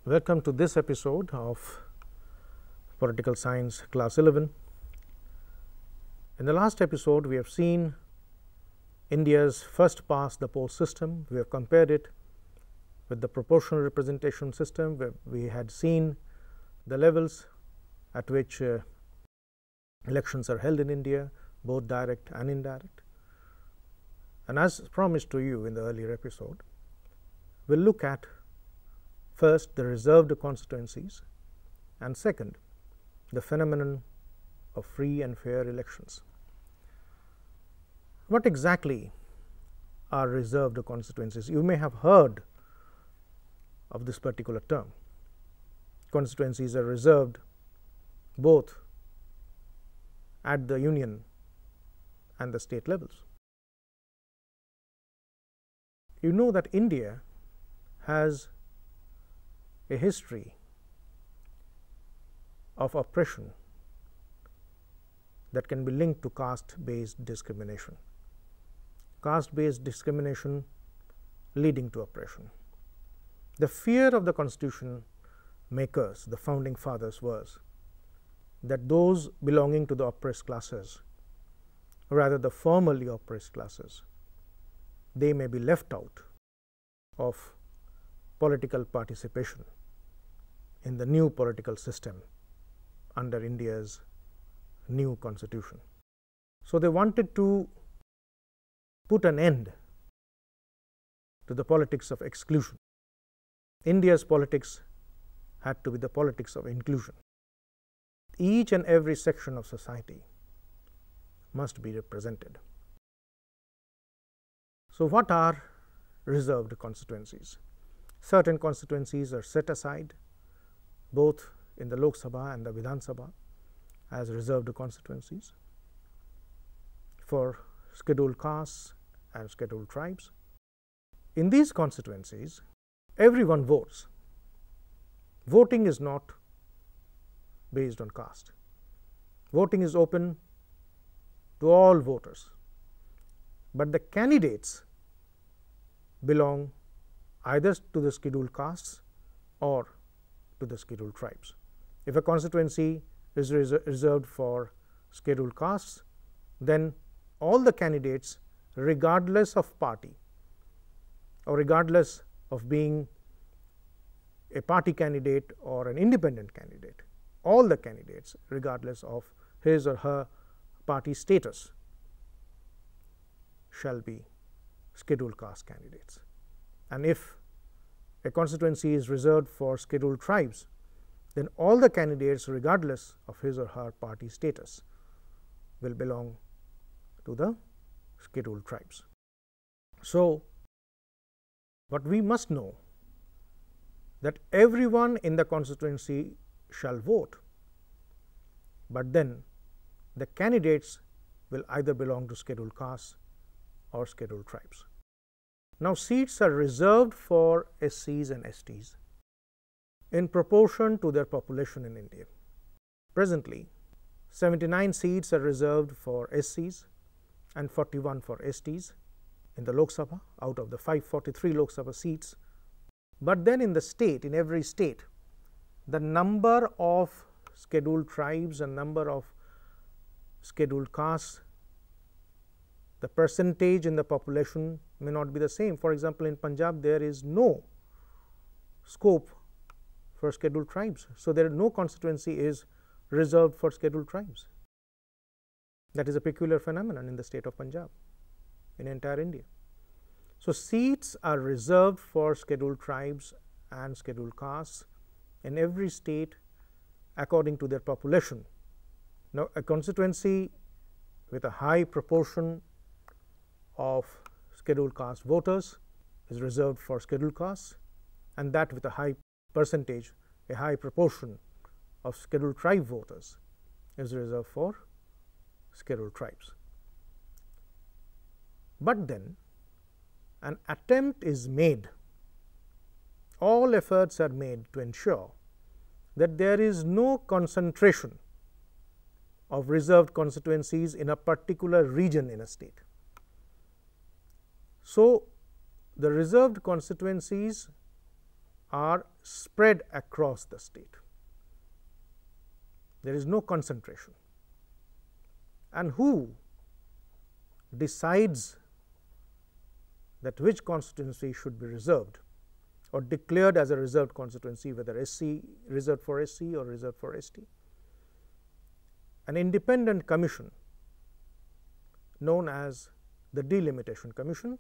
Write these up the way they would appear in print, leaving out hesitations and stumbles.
Welcome to this episode of Political Science Class 11. In the last episode, we have seen India's first past the post system. We have compared it with the proportional representation system, where we had seen the levels at which elections are held in India, both direct and indirect. And as promised to you in the earlier episode, we'll look at first the reserved constituencies, and second the phenomenon of free and fair elections. What exactly are reserved constituencies? You may have heard of this particular term. Constituencies are reserved both at the union and the state levels. You know that India has a history of oppression that can be linked to caste-based discrimination. Caste-based discrimination leading to oppression. The fear of the constitution makers, the founding fathers, was that those belonging to the oppressed classes, or rather the formerly oppressed classes, they may be left out of political participation in the new political system under India's new constitution. So they wanted to put an end to the politics of exclusion. India's politics had to be the politics of inclusion. Each and every section of society must be represented. So what are reserved constituencies? Certain constituencies are set aside both in the Lok Sabha and the Vidhan Sabha as reserved constituencies for scheduled castes and scheduled tribes. In these constituencies, everyone votes. Voting is not based on caste. Voting is open to all voters, but the candidates belong either to the scheduled castes or to the scheduled tribes. If a constituency is reserved for scheduled castes, then all the candidates, regardless of party or regardless of being a party candidate or an independent candidate, all the candidates, regardless of his or her party status, shall be scheduled caste candidates. And if a constituency is reserved for scheduled tribes, then all the candidates, regardless of his or her party status, will belong to the scheduled tribes. So what we must know, that everyone in the constituency shall vote, but then the candidates will either belong to scheduled castes or scheduled tribes. Now, seats are reserved for SCs and STs in proportion to their population in India. Presently, 79 seats are reserved for SCs and 41 for STs in the Lok Sabha out of the 543 Lok Sabha seats. But then in the state, in every state, the number of scheduled tribes and number of scheduled castes, the percentage in the population may not be the same. For example, in Punjab, there is no scope for scheduled tribes. So no constituency is reserved for scheduled tribes. That is a peculiar phenomenon in the state of Punjab, in entire India. So seats are reserved for scheduled tribes and scheduled castes in every state according to their population. Now, a constituency with a high proportion of scheduled caste voters is reserved for scheduled castes, and that with a high percentage, a high proportion of scheduled tribe voters is reserved for scheduled tribes. But then an attempt is made, all efforts are made to ensure that there is no concentration of reserved constituencies in a particular region in a state. So the reserved constituencies are spread across the state. There is no concentration. And who decides that which constituency should be reserved or declared as a reserved constituency, whether SC, reserved for SC or reserved for ST? An independent commission known as the Delimitation Commission.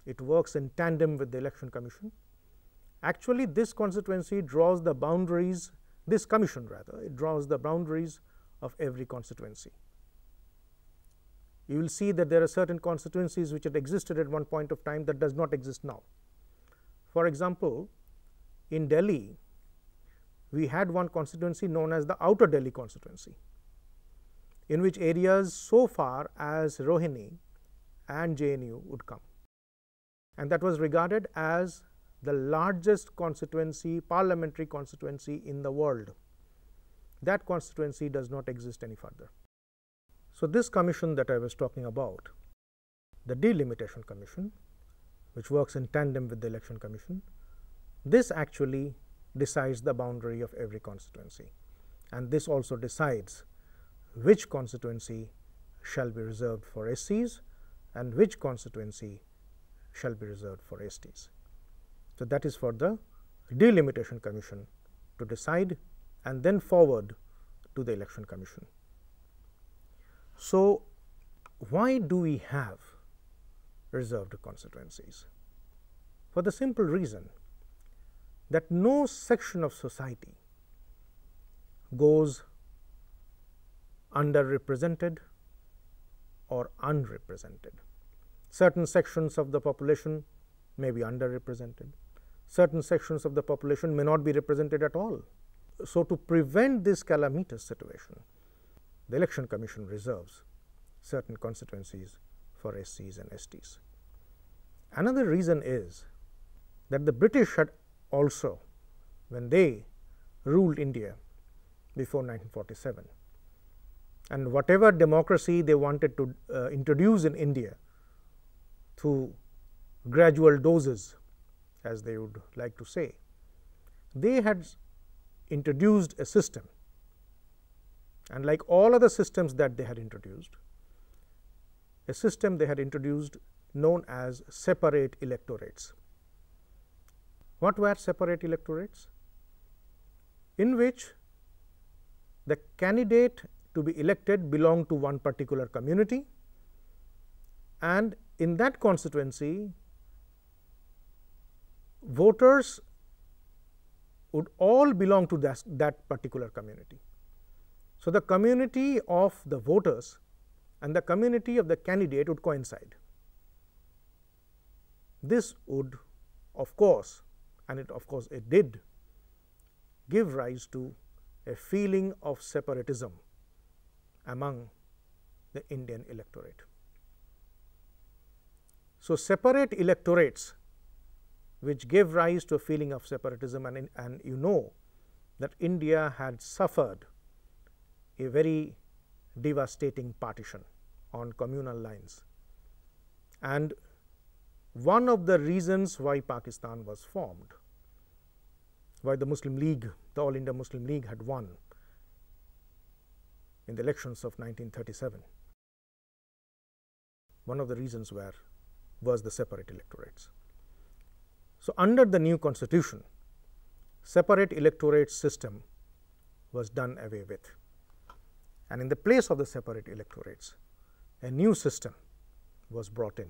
It works in tandem with the Election Commission. Actually, this constituency draws the boundaries, this commission rather, it draws the boundaries of every constituency. You will see that there are certain constituencies which had existed at one point of time that does not exist now. For example, in Delhi, we had one constituency known as the Outer Delhi constituency, in which areas so far as Rohini and JNU would come. And that was regarded as the largest constituency, parliamentary constituency in the world. That constituency does not exist any further. So, this commission that I was talking about, the Delimitation Commission, which works in tandem with the Election Commission, this actually decides the boundary of every constituency, and this also decides which constituency shall be reserved for SCs and which constituency shall be reserved for STs. So, that is for the Delimitation Commission to decide and then forward to the Election Commission. So, why do we have reserved constituencies? For the simple reason that no section of society goes underrepresented or unrepresented. Certain sections of the population may be underrepresented, certain sections of the population may not be represented at all. So, to prevent this calamitous situation, the Election Commission reserves certain constituencies for SCs and STs. Another reason is that the British had also, when they ruled India before 1947, and whatever democracy they wanted to introduce in India through gradual doses, as they would like to say, they had introduced a system, and like all other systems that they had introduced, a system they had introduced known as separate electorates. What were separate electorates? In which the candidate to be elected belonged to one particular community, and in that constituency voters would all belong to that particular community. So, the community of the voters and the community of the candidate would coincide. This would, of course, and it did give rise to a feeling of separatism among the Indian electorate. So, separate electorates which gave rise to a feeling of separatism, and you know that India had suffered a very devastating partition on communal lines, and one of the reasons why Pakistan was formed, why the Muslim League, the All India Muslim League had won in the elections of 1937, one of the reasons was the separate electorates. So, under the new constitution, separate electorate system was done away with, and in the place of the separate electorates, a new system was brought in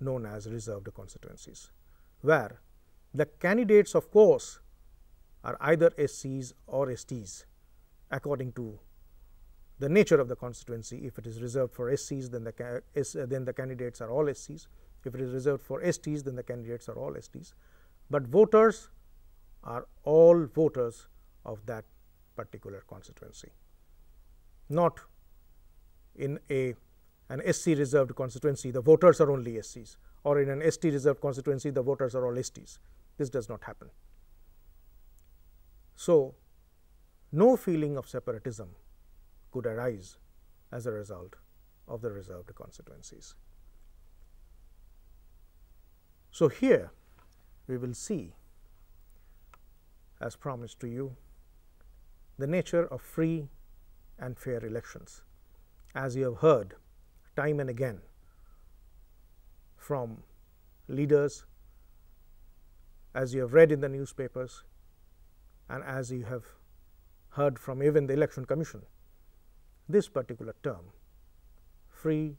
known as reserved constituencies, where the candidates, of course, are either SCs or STs according to the nature of the constituency. If it is reserved for SCs, then the candidates are all SCs. If it is reserved for STs, then the candidates are all STs. But voters are all voters of that particular constituency, not in an SC reserved constituency the voters are only SCs, or in an ST reserved constituency the voters are all STs. This does not happen. So, no feeling of separatism could arise as a result of the reserved constituencies. So, here we will see as promised to you, the nature of free and fair elections. As you have heard time and again from leaders, as you have read in the newspapers, and as you have heard from even the Election Commission, this particular term, free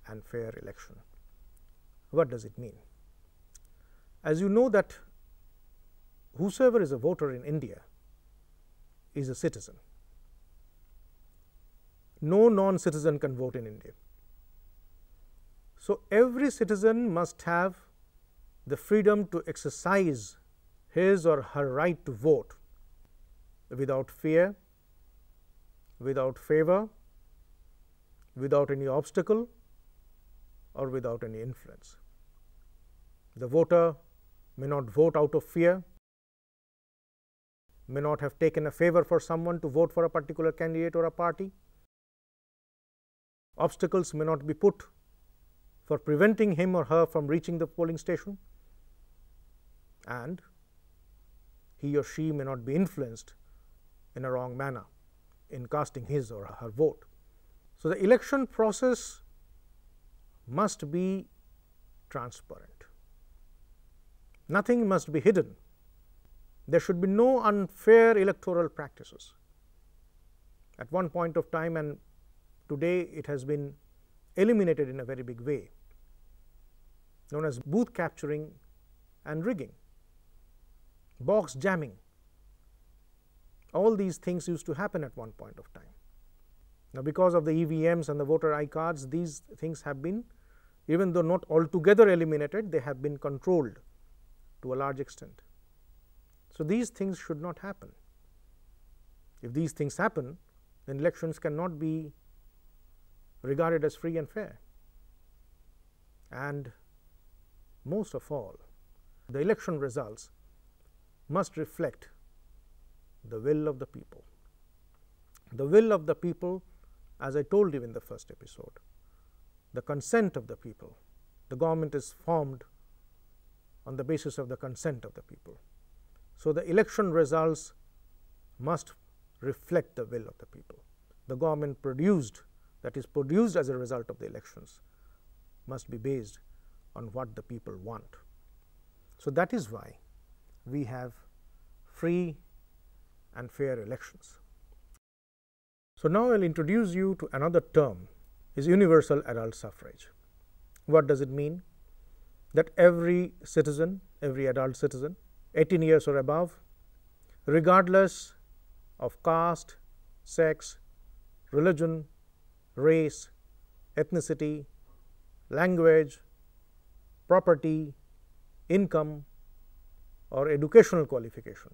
and fair election, what does it mean? As you know that whosoever is a voter in India is a citizen. No non-citizen can vote in India. So every citizen must have the freedom to exercise his or her right to vote without fear, without favor, without any obstacle, or without any influence. The voter may not vote out of fear, may not have taken a favor for someone to vote for a particular candidate or a party. Obstacles may not be put for preventing him or her from reaching the polling station, and he or she may not be influenced in a wrong manner in casting his or her vote. So, the election process must be transparent. Nothing must be hidden. There should be no unfair electoral practices. At one point of time, and today it has been eliminated in a very big way, known as booth capturing and rigging, box jamming. All these things used to happen at one point of time. Now, because of the EVMs and the voter I cards, these things have been, even though not altogether eliminated, they have been controlled to a large extent. So, these things should not happen. If these things happen, then elections cannot be regarded as free and fair. And most of all, the election results must reflect the will of the people. The will of the people, as I told you in the first episode, the consent of the people. The government is formed on the basis of the consent of the people. So, the election results must reflect the will of the people. The government produced, that is produced as a result of the elections, must be based on what the people want. So, that is why we have free and fair elections. So, now I will introduce you to another term, is universal adult suffrage. What does it mean? That every citizen, every adult citizen, 18 years or above, regardless of caste, sex, religion, race, ethnicity, language, property, income, or educational qualification,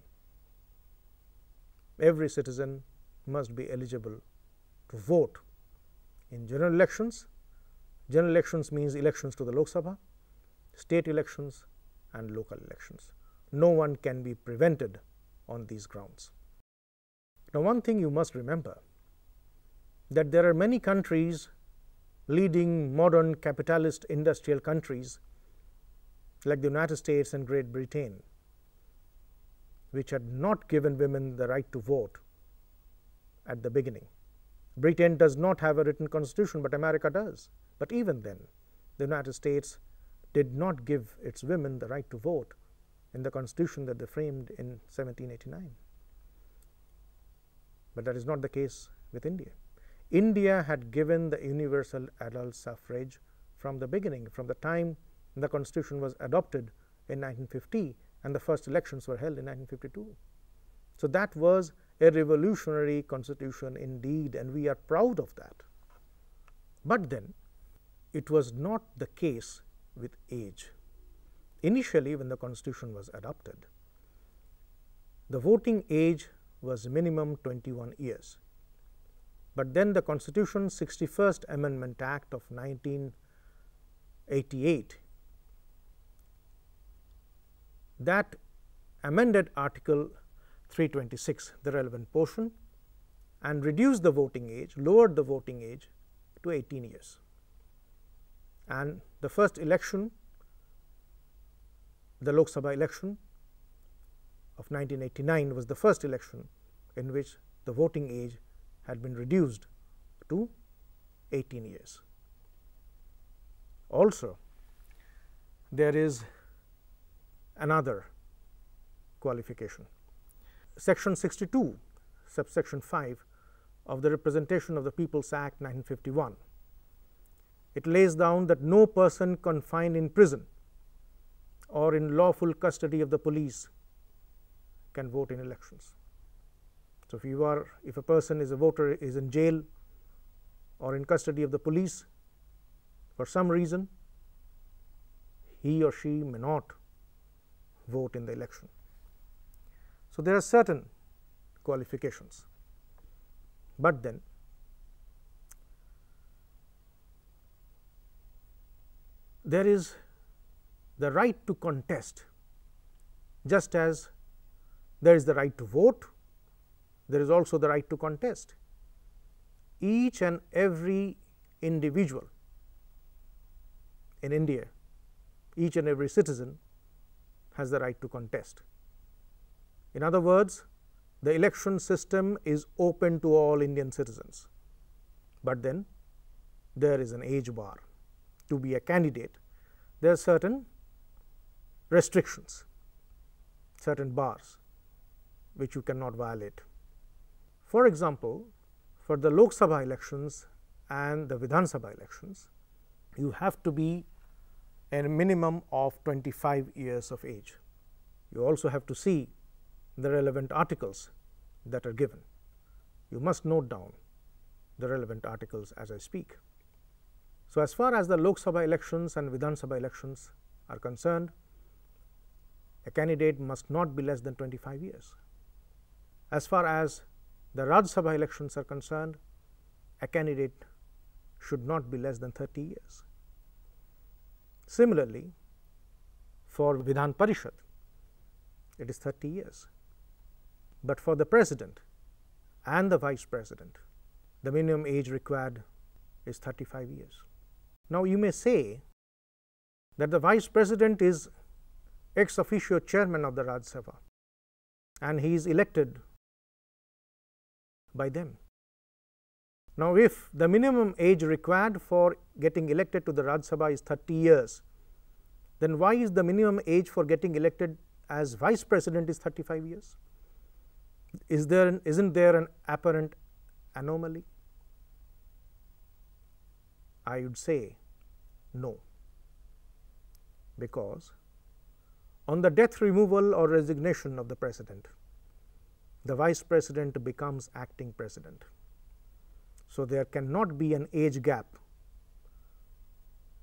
every citizen must be eligible to vote in general elections. General elections means elections to the Lok Sabha, state elections, and local elections. No one can be prevented on these grounds. Now, one thing you must remember, that there are many countries, leading modern capitalist industrial countries like the United States and Great Britain, which had not given women the right to vote at the beginning. Britain does not have a written constitution, but America does. But even then, the United States did not give its women the right to vote in the constitution that they framed in 1789. But that is not the case with India. India had given the universal adult suffrage from the beginning, from the time the constitution was adopted in 1950 and the first elections were held in 1952. So, that was a revolutionary constitution indeed, and we are proud of that. But then it was not the case with age. Initially, when the constitution was adopted, the voting age was minimum 21 years. But then the Constitution's 61st Amendment Act of 1988, that amended Article 326, the relevant portion, and reduced the voting age, lowered the voting age to 18 years. And the first election, the Lok Sabha election, of 1989 was the first election in which the voting age had been reduced to 18 years. Also, there is another qualification. Section 62, subsection 5 of the Representation of the People's Act 1951. It lays down that no person confined in prison or in lawful custody of the police can vote in elections. So, if a person is a voter is in jail or in custody of the police for some reason, he or she may not vote in the election. So, there are certain qualifications, but then there is the right to contest. Just as there is the right to vote, there is also the right to contest. Each and every individual in India, each and every citizen has the right to contest. In other words, the election system is open to all Indian citizens, but then there is an age bar. To be a candidate, there are certain restrictions, certain bars which you cannot violate. For example, for the Lok Sabha elections and the Vidhan Sabha elections, you have to be a minimum of 25 years of age. You also have to see the relevant articles that are given. You must note down the relevant articles as I speak. So, as far as the Lok Sabha elections and Vidhan Sabha elections are concerned, a candidate must not be less than 25 years. As far as the Rajya Sabha elections are concerned, a candidate should not be less than 30 years. Similarly, for Vidhan Parishad, it is 30 years. But for the President and the Vice President, the minimum age required is 35 years. Now, you may say that the Vice President is ex officio chairman of the Rajya Sabha and he is elected by them. Now, if the minimum age required for getting elected to the Rajya Sabha is 30 years, then why is the minimum age for getting elected as Vice President is 35 years? Isn't there an apparent anomaly? I would say no, because on the death, removal or resignation of the President, the Vice President becomes acting President. So, there cannot be an age gap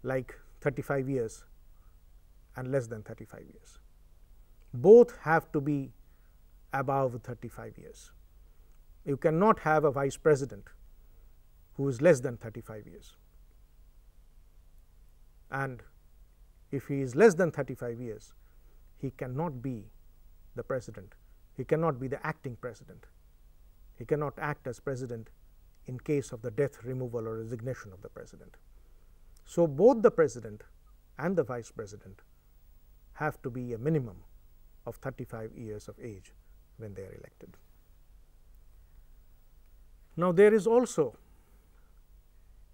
like 35 years and less than 35 years. Both have to be above 35 years. You cannot have a Vice President who is less than 35 years. And if he is less than 35 years, he cannot be the President. He cannot be the acting President. He cannot act as President in case of the death, removal or resignation of the President. So, both the President and the Vice President have to be a minimum of 35 years of age when they are elected. Now, there is also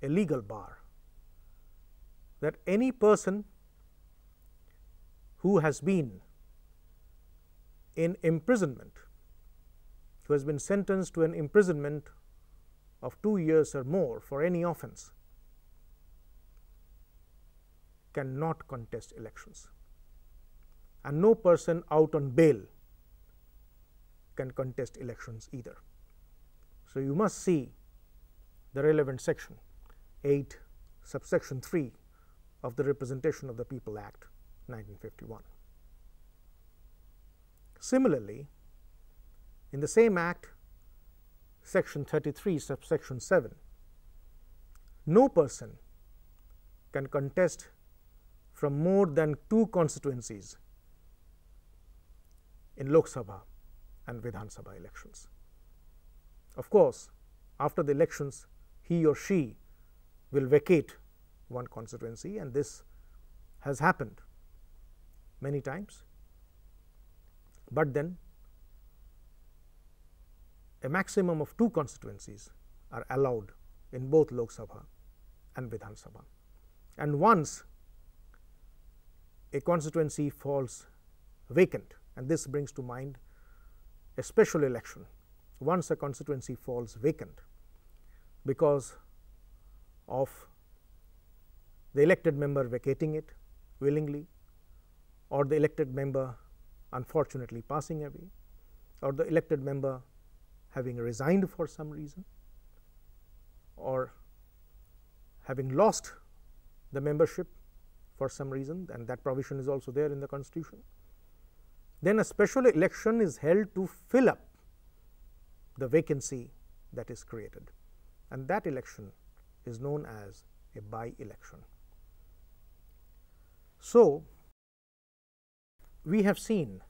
a legal bar that any person who has been in imprisonment, who has been sentenced to an imprisonment of 2 years or more for any offense, cannot contest elections, and no person out on bail can contest elections either. So, you must see the relevant section 8 subsection 3 of the Representation of the People Act 1951. Similarly, in the same Act, section 33 subsection 7, no person can contest from more than 2 constituencies in Lok Sabha and Vidhan Sabha elections. Of course, after the elections, he or she will vacate one constituency, and this has happened many times, but then a maximum of 2 constituencies are allowed in both Lok Sabha and Vidhan Sabha. And once a constituency falls vacant, and this brings to mind a special election, once a constituency falls vacant because of the elected member vacating it willingly, or the elected member unfortunately passing away, or the elected member having resigned for some reason, or having lost the membership for some reason, and that provision is also there in the Constitution, then a special election is held to fill up the vacancy that is created, and that election is known as a by-election. So, we have seen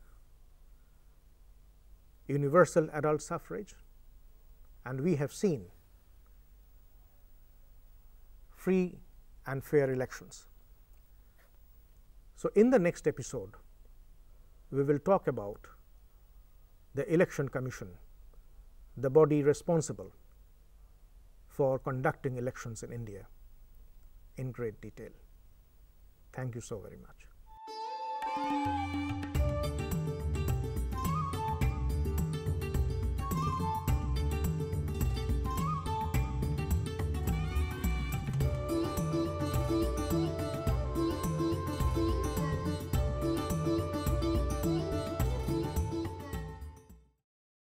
universal adult suffrage, and we have seen free and fair elections. So, in the next episode, we will talk about the Election Commission, the body responsible for conducting elections in India, in great detail. Thank you so very much.